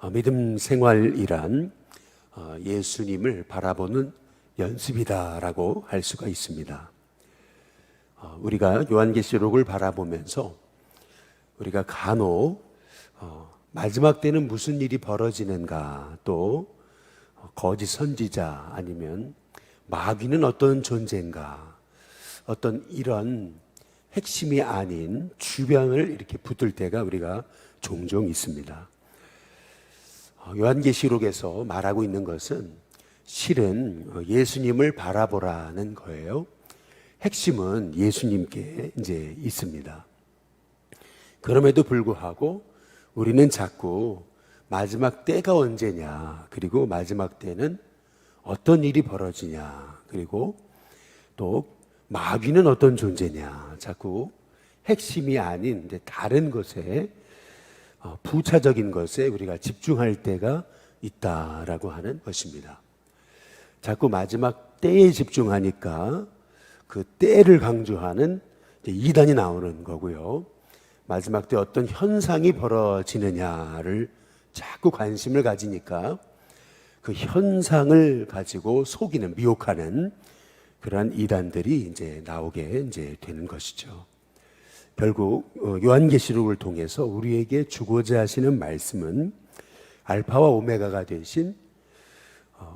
믿음 생활이란 예수님을 바라보는 연습이다라고 할 수가 있습니다. 우리가 요한계시록을 바라보면서 우리가 간혹 마지막 때는 무슨 일이 벌어지는가, 또 거짓 선지자 아니면 마귀는 어떤 존재인가, 어떤 이런 핵심이 아닌 주변을 이렇게 붙들 때가 우리가 종종 있습니다. 요한계시록에서 말하고 있는 것은 실은 예수님을 바라보라는 거예요. 핵심은 예수님께 이제 있습니다. 그럼에도 불구하고 우리는 자꾸 마지막 때가 언제냐, 그리고 마지막 때는 어떤 일이 벌어지냐, 그리고 또 마귀는 어떤 존재냐, 자꾸 핵심이 아닌 다른 것에, 부차적인 것에 우리가 집중할 때가 있다라고 하는 것입니다. 자꾸 마지막 때에 집중하니까 그 때를 강조하는 이단이 나오는 거고요. 마지막 때 어떤 현상이 벌어지느냐를 자꾸 관심을 가지니까 그 현상을 가지고 속이는, 미혹하는 그러한 이단들이 이제 나오게 이제 되는 것이죠. 결국 요한계시록을 통해서 우리에게 주고자 하시는 말씀은 알파와 오메가가 되신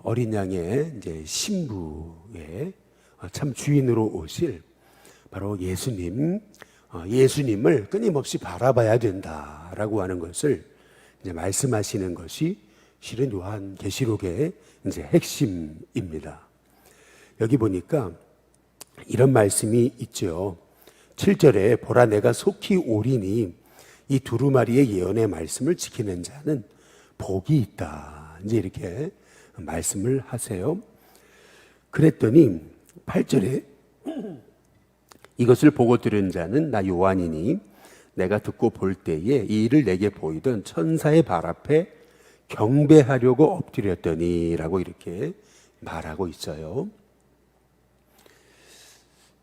어린 양의 이제 신부의 참 주인으로 오실 바로 예수님을 끊임없이 바라봐야 된다라고 하는 것을 이제 말씀하시는 것이 실은 요한계시록의 이제 핵심입니다. 여기 보니까 이런 말씀이 있죠. 7절에 보라, 내가 속히 오리니 이 두루마리의 예언의 말씀을 지키는 자는 복이 있다, 이제 이렇게 말씀을 하세요. 그랬더니 8절에 이것을 보고 들은 자는 나 요한이니 내가 듣고 볼 때에 이 일을 내게 보이던 천사의 발 앞에 경배하려고 엎드렸더니 라고 이렇게 말하고 있어요.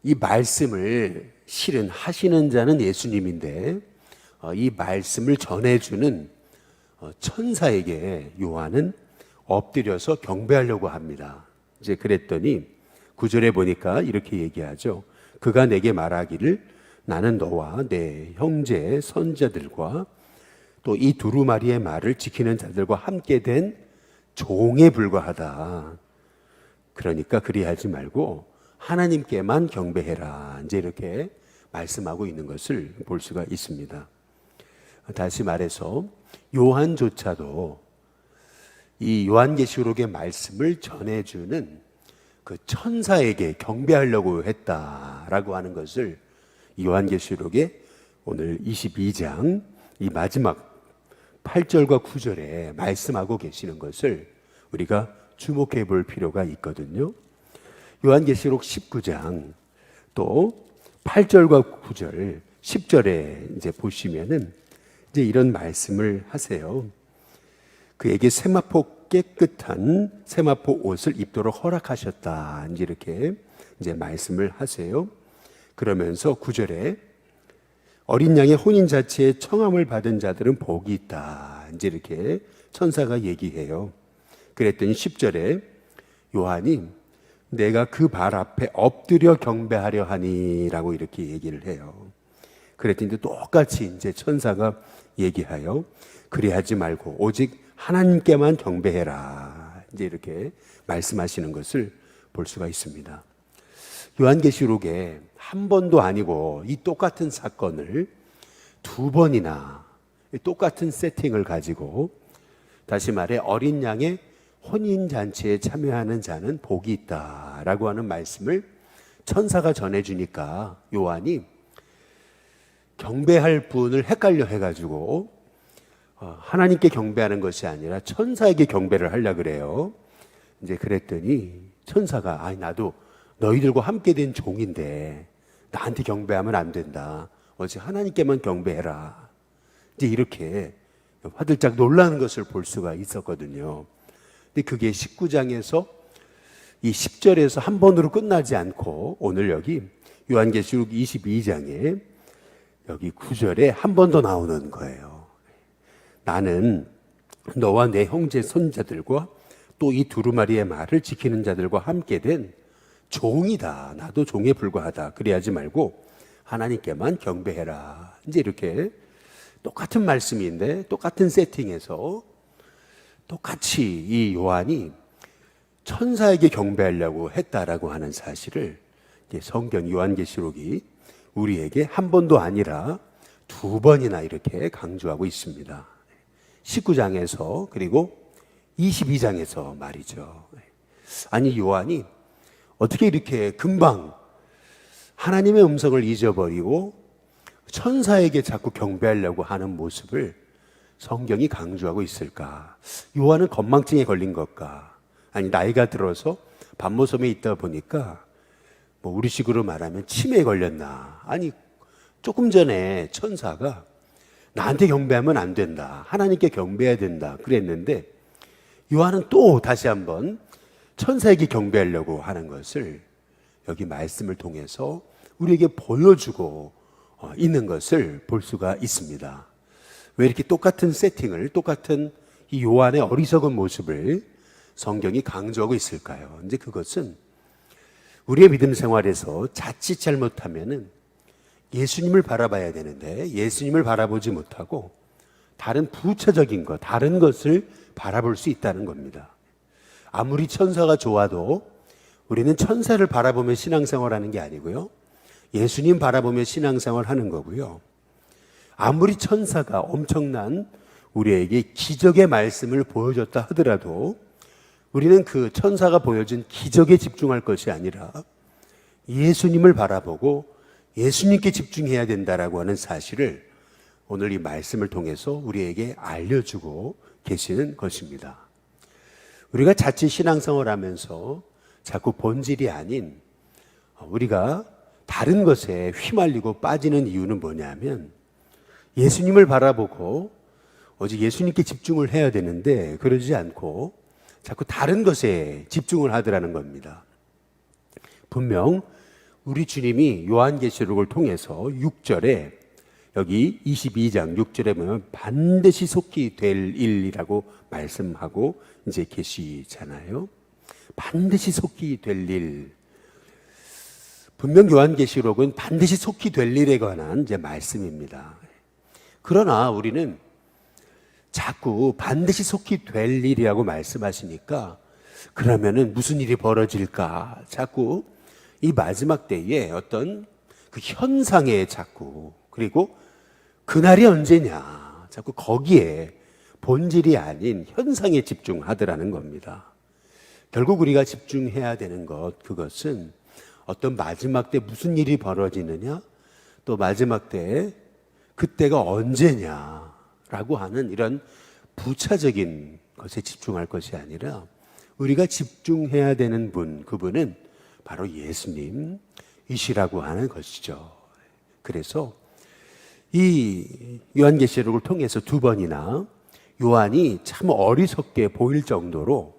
이 말씀을 실은 하시는 자는 예수님인데 이 말씀을 전해주는 천사에게 요한은 엎드려서 경배하려고 합니다. 이제 그랬더니 9절에 보니까 이렇게 얘기하죠. 그가 내게 말하기를 나는 너와 내 형제 선지자들과 또 이 두루마리의 말을 지키는 자들과 함께 된 종에 불과하다. 그러니까 그리하지 말고 하나님께만 경배해라, 이제 이렇게 말씀하고 있는 것을 볼 수가 있습니다. 다시 말해서 요한조차도 이 요한계시록의 말씀을 전해주는 그 천사에게 경배하려고 했다라고 하는 것을 요한계시록의 오늘 22장 이 마지막 8절과 9절에 말씀하고 계시는 것을 우리가 주목해 볼 필요가 있거든요. 요한계시록 19장 또 8절과 9절, 10절에 이제 보시면은 이제 이런 말씀을 하세요. 그에게 세마포 깨끗한 세마포 옷을 입도록 허락하셨다, 이제 이렇게 이제 말씀을 하세요. 그러면서 9절에 어린 양의 혼인 자체에 청함을 받은 자들은 복이 있다, 이제 이렇게 천사가 얘기해요. 그랬더니 10절에 요한이 내가 그 발 앞에 엎드려 경배하려 하니라고 이렇게 얘기를 해요. 그랬더니 똑같이 이제 천사가 얘기하여 그리하지 말고 오직 하나님께만 경배해라, 이제 이렇게 말씀하시는 것을 볼 수가 있습니다. 요한계시록에 한 번도 아니고 이 똑같은 사건을 두 번이나 똑같은 세팅을 가지고, 다시 말해 어린 양의 혼인잔치에 참여하는 자는 복이 있다라고 하는 말씀을 천사가 전해주니까 요한이 경배할 분을 헷갈려 해가지고 하나님께 경배하는 것이 아니라 천사에게 경배를 하려고 그래요. 이제 그랬더니 천사가 아니 나도 너희들과 함께 된 종인데 나한테 경배하면 안 된다, 오직 하나님께만 경배해라, 이제 이렇게 화들짝 놀라는 것을 볼 수가 있었거든요. 근데 그게 19장에서 이 10절에서 한 번으로 끝나지 않고 오늘 여기 요한계시록 22장에 여기 9절에 한 번 더 나오는 거예요. 나는 너와 내 형제 손자들과 또 이 두루마리의 말을 지키는 자들과 함께 된 종이다. 나도 종에 불과하다. 그래야지 말고 하나님께만 경배해라. 이제 이렇게 똑같은 말씀인데 똑같은 세팅에서 똑같이 이 요한이 천사에게 경배하려고 했다라고 하는 사실을 성경 요한계시록이 우리에게 한 번도 아니라 두 번이나 이렇게 강조하고 있습니다. 19장에서 그리고 22장에서 말이죠. 아니 요한이 어떻게 이렇게 금방 하나님의 음성을 잊어버리고 천사에게 자꾸 경배하려고 하는 모습을 성경이 강조하고 있을까? 요한은 건망증에 걸린 것까? 아니 나이가 들어서 밤모섬에 있다 보니까 뭐 우리식으로 말하면 치매에 걸렸나? 아니 조금 전에 천사가 나한테 경배하면 안 된다. 하나님께 경배해야 된다. 그랬는데 요한은 또 다시 한번 천사에게 경배하려고 하는 것을 여기 말씀을 통해서 우리에게 보여주고 있는 것을 볼 수가 있습니다. 왜 이렇게 똑같은 세팅을, 똑같은 이 요한의 어리석은 모습을 성경이 강조하고 있을까요? 이제 그것은 우리의 믿음 생활에서 자칫 잘못하면은 예수님을 바라봐야 되는데 예수님을 바라보지 못하고 다른 부차적인 것, 다른 것을 바라볼 수 있다는 겁니다. 아무리 천사가 좋아도 우리는 천사를 바라보며 신앙생활하는 게 아니고요. 예수님 바라보며 신앙생활하는 거고요. 아무리 천사가 엄청난 우리에게 기적의 말씀을 보여줬다 하더라도 우리는 그 천사가 보여준 기적에 집중할 것이 아니라 예수님을 바라보고 예수님께 집중해야 된다라고 하는 사실을 오늘 이 말씀을 통해서 우리에게 알려주고 계시는 것입니다. 우리가 자칫 신앙생활 하면서 자꾸 본질이 아닌 우리가 다른 것에 휘말리고 빠지는 이유는 뭐냐면 예수님을 바라보고 오직 예수님께 집중을 해야 되는데 그러지 않고 자꾸 다른 것에 집중을 하더라는 겁니다. 분명 우리 주님이 요한계시록을 통해서 6절에 여기 22장 6절에 보면 반드시 속히 될 일이라고 말씀하고 이제 계시잖아요. 반드시 속히 될 일. 분명 요한계시록은 반드시 속히 될 일에 관한 이제 말씀입니다. 그러나 우리는 자꾸 반드시 속히 될 일이라고 말씀하시니까 그러면은 무슨 일이 벌어질까? 자꾸 이 마지막 때에 어떤 그 현상에 자꾸 그리고 그날이 언제냐? 자꾸 거기에 본질이 아닌 현상에 집중하더라는 겁니다. 결국 우리가 집중해야 되는 것, 그것은 어떤 마지막 때 무슨 일이 벌어지느냐? 또 마지막 때에 그때가 언제냐라고 하는 이런 부차적인 것에 집중할 것이 아니라 우리가 집중해야 되는 분, 그분은 바로 예수님이시라고 하는 것이죠. 그래서 이 요한계시록을 통해서 두 번이나 요한이 참 어리석게 보일 정도로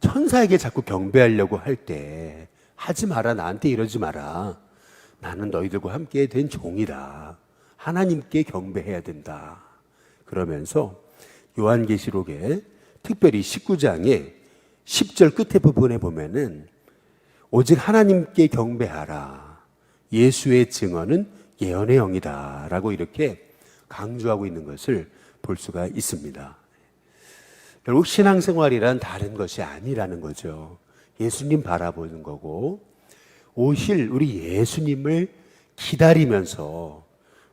천사에게 자꾸 경배하려고 할 때 하지 마라, 나한테 이러지 마라. 나는 너희들과 함께 된 종이다. 하나님께 경배해야 된다. 그러면서 요한계시록에 특별히 19장의 10절 끝에 부분에 보면은 오직 하나님께 경배하라. 예수의 증언은 예언의 영이다. 라고 이렇게 강조하고 있는 것을 볼 수가 있습니다. 결국 신앙생활이란 다른 것이 아니라는 거죠. 예수님 바라보는 거고 오실 우리 예수님을 기다리면서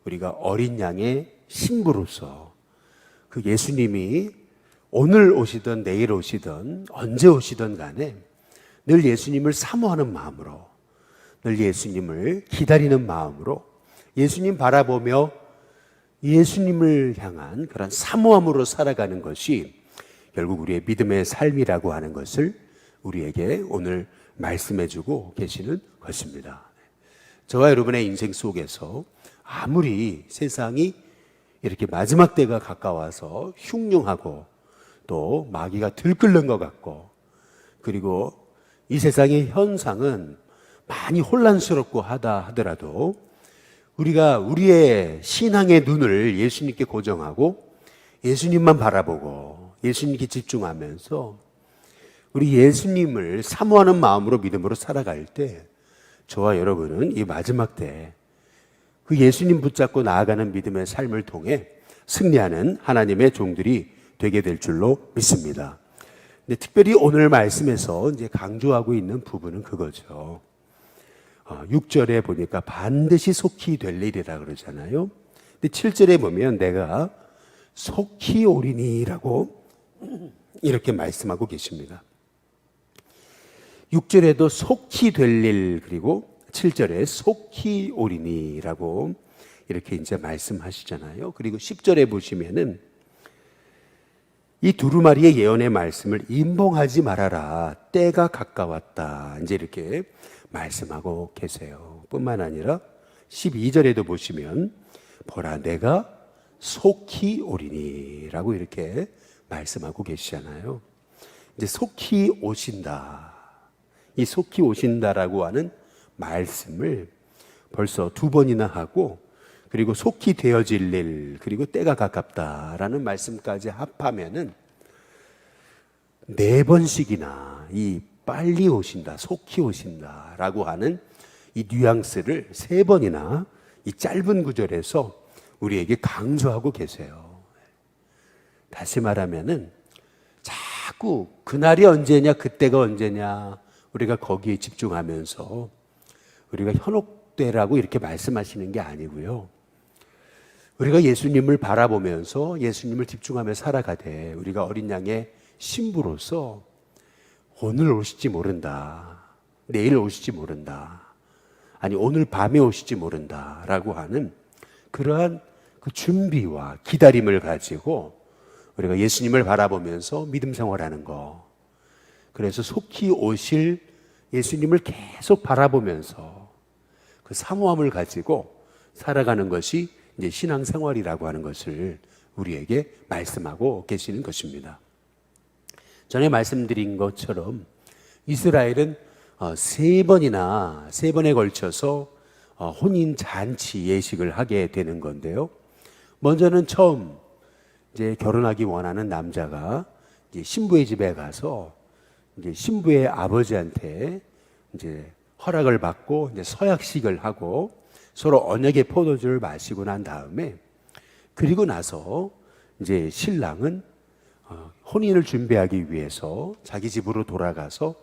우리가 어린 양의 신부로서 그 예수님이 오늘 오시든 내일 오시든 언제 오시든 간에 늘 예수님을 사모하는 마음으로 늘 예수님을 기다리는 마음으로 예수님 바라보며 예수님을 향한 그런 사모함으로 살아가는 것이 결국 우리의 믿음의 삶이라고 하는 것을 우리에게 오늘 말씀해주고 계시는 것입니다. 저와 여러분의 인생 속에서 아무리 세상이 이렇게 마지막 때가 가까워서 흉흉하고 또 마귀가 들끓는 것 같고 그리고 이 세상의 현상은 많이 혼란스럽고 하다 하더라도 우리가 우리의 신앙의 눈을 예수님께 고정하고 예수님만 바라보고 예수님께 집중하면서 우리 예수님을 사모하는 마음으로 믿음으로 살아갈 때 저와 여러분은 이 마지막 때 그 예수님 붙잡고 나아가는 믿음의 삶을 통해 승리하는 하나님의 종들이 되게 될 줄로 믿습니다. 근데 특별히 오늘 말씀에서 이제 강조하고 있는 부분은 그거죠. 6절에 보니까 반드시 속히 될 일이라 그러잖아요. 근데 7절에 보면 내가 속히 오리니라고 이렇게 말씀하고 계십니다. 6절에도 속히 될 일, 그리고 7절에 속히 오리니라고 이렇게 이제 말씀하시잖아요. 그리고 10절에 보시면은 이 두루마리의 예언의 말씀을 임봉하지 말아라. 때가 가까웠다. 이제 이렇게 말씀하고 계세요. 뿐만 아니라 12절에도 보시면 보라 내가 속히 오리니라고 이렇게 말씀하고 계시잖아요. 이제 속히 오신다. 이 속히 오신다라고 하는 말씀을 벌써 2번이나 하고, 그리고 속히 되어질 일, 그리고 때가 가깝다라는 말씀까지 합하면은 4번씩이나 이 빨리 오신다, 속히 오신다라고 하는 이 뉘앙스를 3번이나 이 짧은 구절에서 우리에게 강조하고 계세요. 다시 말하면은 자꾸 그날이 언제냐, 그때가 언제냐, 우리가 거기에 집중하면서 우리가 현혹되라고 이렇게 말씀하시는 게 아니고요. 우리가 예수님을 바라보면서 예수님을 집중하며 살아가되 우리가 어린 양의 신부로서 오늘 오실지 모른다, 내일 오실지 모른다, 아니 오늘 밤에 오실지 모른다 라고 하는 그러한 그 준비와 기다림을 가지고 우리가 예수님을 바라보면서 믿음 생활하는 거, 그래서 속히 오실 예수님을 계속 바라보면서 그 사모함을 가지고 살아가는 것이 이제 신앙생활이라고 하는 것을 우리에게 말씀하고 계시는 것입니다. 전에 말씀드린 것처럼 이스라엘은 3번에 걸쳐서 혼인 잔치 예식을 하게 되는 건데요. 먼저는 처음 이제 결혼하기 원하는 남자가 이제 신부의 집에 가서 이제 신부의 아버지한테 이제 허락을 받고 이제 서약식을 하고 서로 언약의 포도주를 마시고 난 다음에, 그리고 나서 이제 신랑은 혼인을 준비하기 위해서 자기 집으로 돌아가서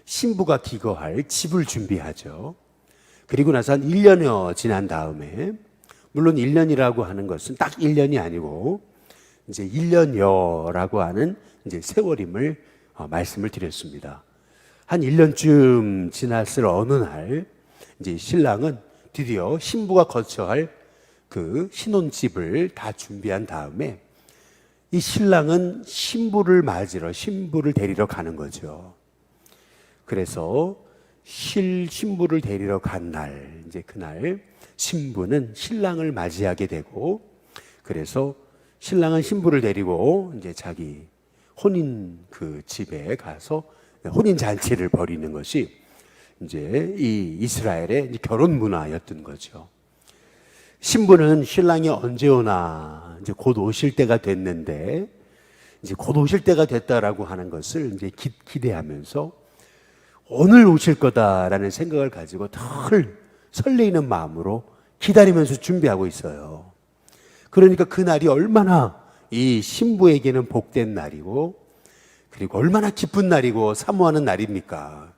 신부가 기거할 집을 준비하죠. 그리고 나서 한 1년여 지난 다음에, 물론 1년이라고 하는 것은 딱 1년이 아니고 이제 1년여라고 하는 이제 세월임을 말씀을 드렸습니다. 한 1년쯤 지났을 어느 날 이제 신랑은 드디어 신부가 거처할 그 신혼집을 다 준비한 다음에 이 신랑은 신부를 맞으러, 신부를 데리러 가는 거죠. 그래서 신부를 데리러 간 날, 이제 그날 신부는 신랑을 맞이하게 되고, 그래서 신랑은 신부를 데리고 이제 자기 혼인 그 집에 가서 혼인 잔치를 벌이는 것이 이제 이 이스라엘의 이제 결혼 문화였던 거죠. 신부는 신랑이 언제 오나, 이제 곧 오실 때가 됐는데, 이제 곧 오실 때가 됐다라고 하는 것을 이제 기대하면서 오늘 오실 거다라는 생각을 가지고 덜 설레이는 마음으로 기다리면서 준비하고 있어요. 그러니까 그날이 얼마나 이 신부에게는 복된 날이고, 그리고 얼마나 기쁜 날이고 사모하는 날입니까?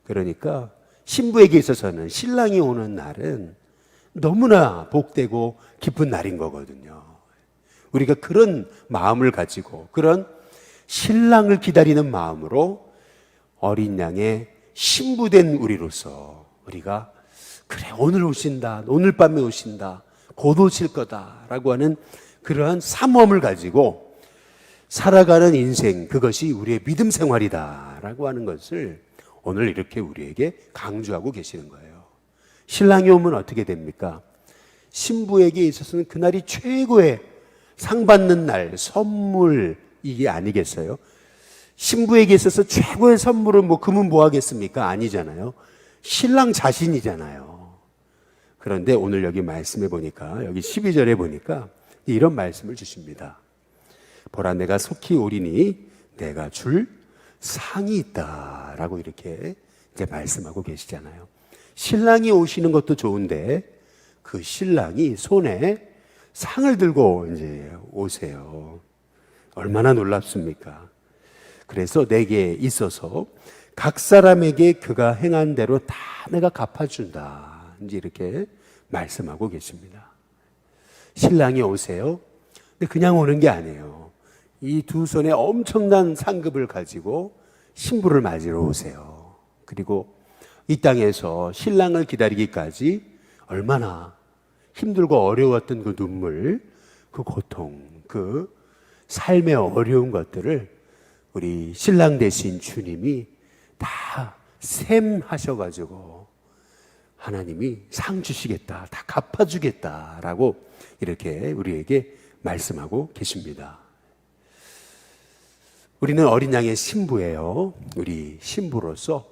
그러니까 신부에게 있어서는 신랑이 오는 날은 너무나 복되고 기쁜 날인 거거든요. 우리가 그런 마음을 가지고, 그런 신랑을 기다리는 마음으로 어린 양의 신부된 우리로서 우리가 그래, 오늘 오신다, 오늘 밤에 오신다, 곧 오실 거다라고 하는 그러한 사모함을 가지고 살아가는 인생, 그것이 우리의 믿음 생활이다라고 하는 것을 오늘 이렇게 우리에게 강조하고 계시는 거예요. 신랑이 오면 어떻게 됩니까? 신부에게 있어서는 그날이 최고의 상 받는 날, 선물, 이게 아니겠어요? 신부에게 있어서 최고의 선물은 뭐 금은 뭐 하겠습니까? 아니잖아요. 신랑 자신이잖아요. 그런데 오늘 여기 말씀해 보니까, 여기 12절에 보니까 이런 말씀을 주십니다. 보라 내가 속히 오리니 내가 줄 상이 있다라고 이렇게 이제 말씀하고 계시잖아요. 신랑이 오시는 것도 좋은데 그 신랑이 손에 상을 들고 이제 오세요. 얼마나 놀랍습니까? 그래서 내게 있어서 각 사람에게 그가 행한 대로 다 내가 갚아준다. 이제 이렇게 말씀하고 계십니다. 신랑이 오세요. 근데 그냥 오는 게 아니에요. 이 두 손에 엄청난 상급을 가지고 신부를 맞으러 오세요. 그리고 이 땅에서 신랑을 기다리기까지 얼마나 힘들고 어려웠던 그 눈물, 그 고통, 그 삶의 어려운 것들을 우리 신랑 되신 주님이 다 셈하셔가지고 하나님이 상 주시겠다, 다 갚아주겠다라고 이렇게 우리에게 말씀하고 계십니다. 우리는 어린 양의 신부예요. 우리 신부로서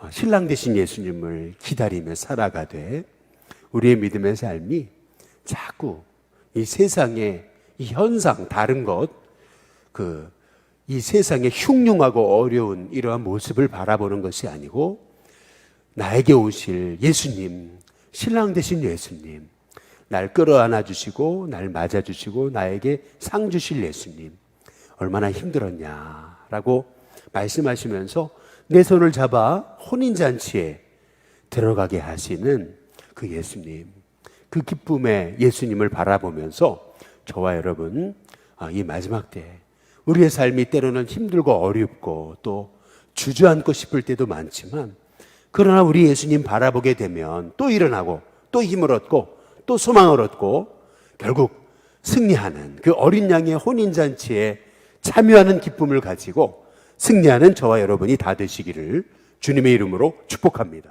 신랑 되신 예수님을 기다리며 살아가되 우리의 믿음의 삶이 자꾸 이 세상의 이 현상, 다른 것, 이 세상의 흉흉하고 어려운 이러한 모습을 바라보는 것이 아니고 나에게 오실 예수님, 신랑 되신 예수님, 날 끌어안아 주시고 날 맞아 주시고 나에게 상 주실 예수님, 얼마나 힘들었냐라고 말씀하시면서 내 손을 잡아 혼인잔치에 들어가게 하시는 그 예수님, 그 기쁨의 예수님을 바라보면서 저와 여러분 이 마지막 때 우리의 삶이 때로는 힘들고 어렵고 또 주저앉고 싶을 때도 많지만 그러나 우리 예수님 바라보게 되면 또 일어나고 또 힘을 얻고 또 소망을 얻고 결국 승리하는 그 어린 양의 혼인잔치에 참여하는 기쁨을 가지고 승리하는 저와 여러분이 다 되시기를 주님의 이름으로 축복합니다.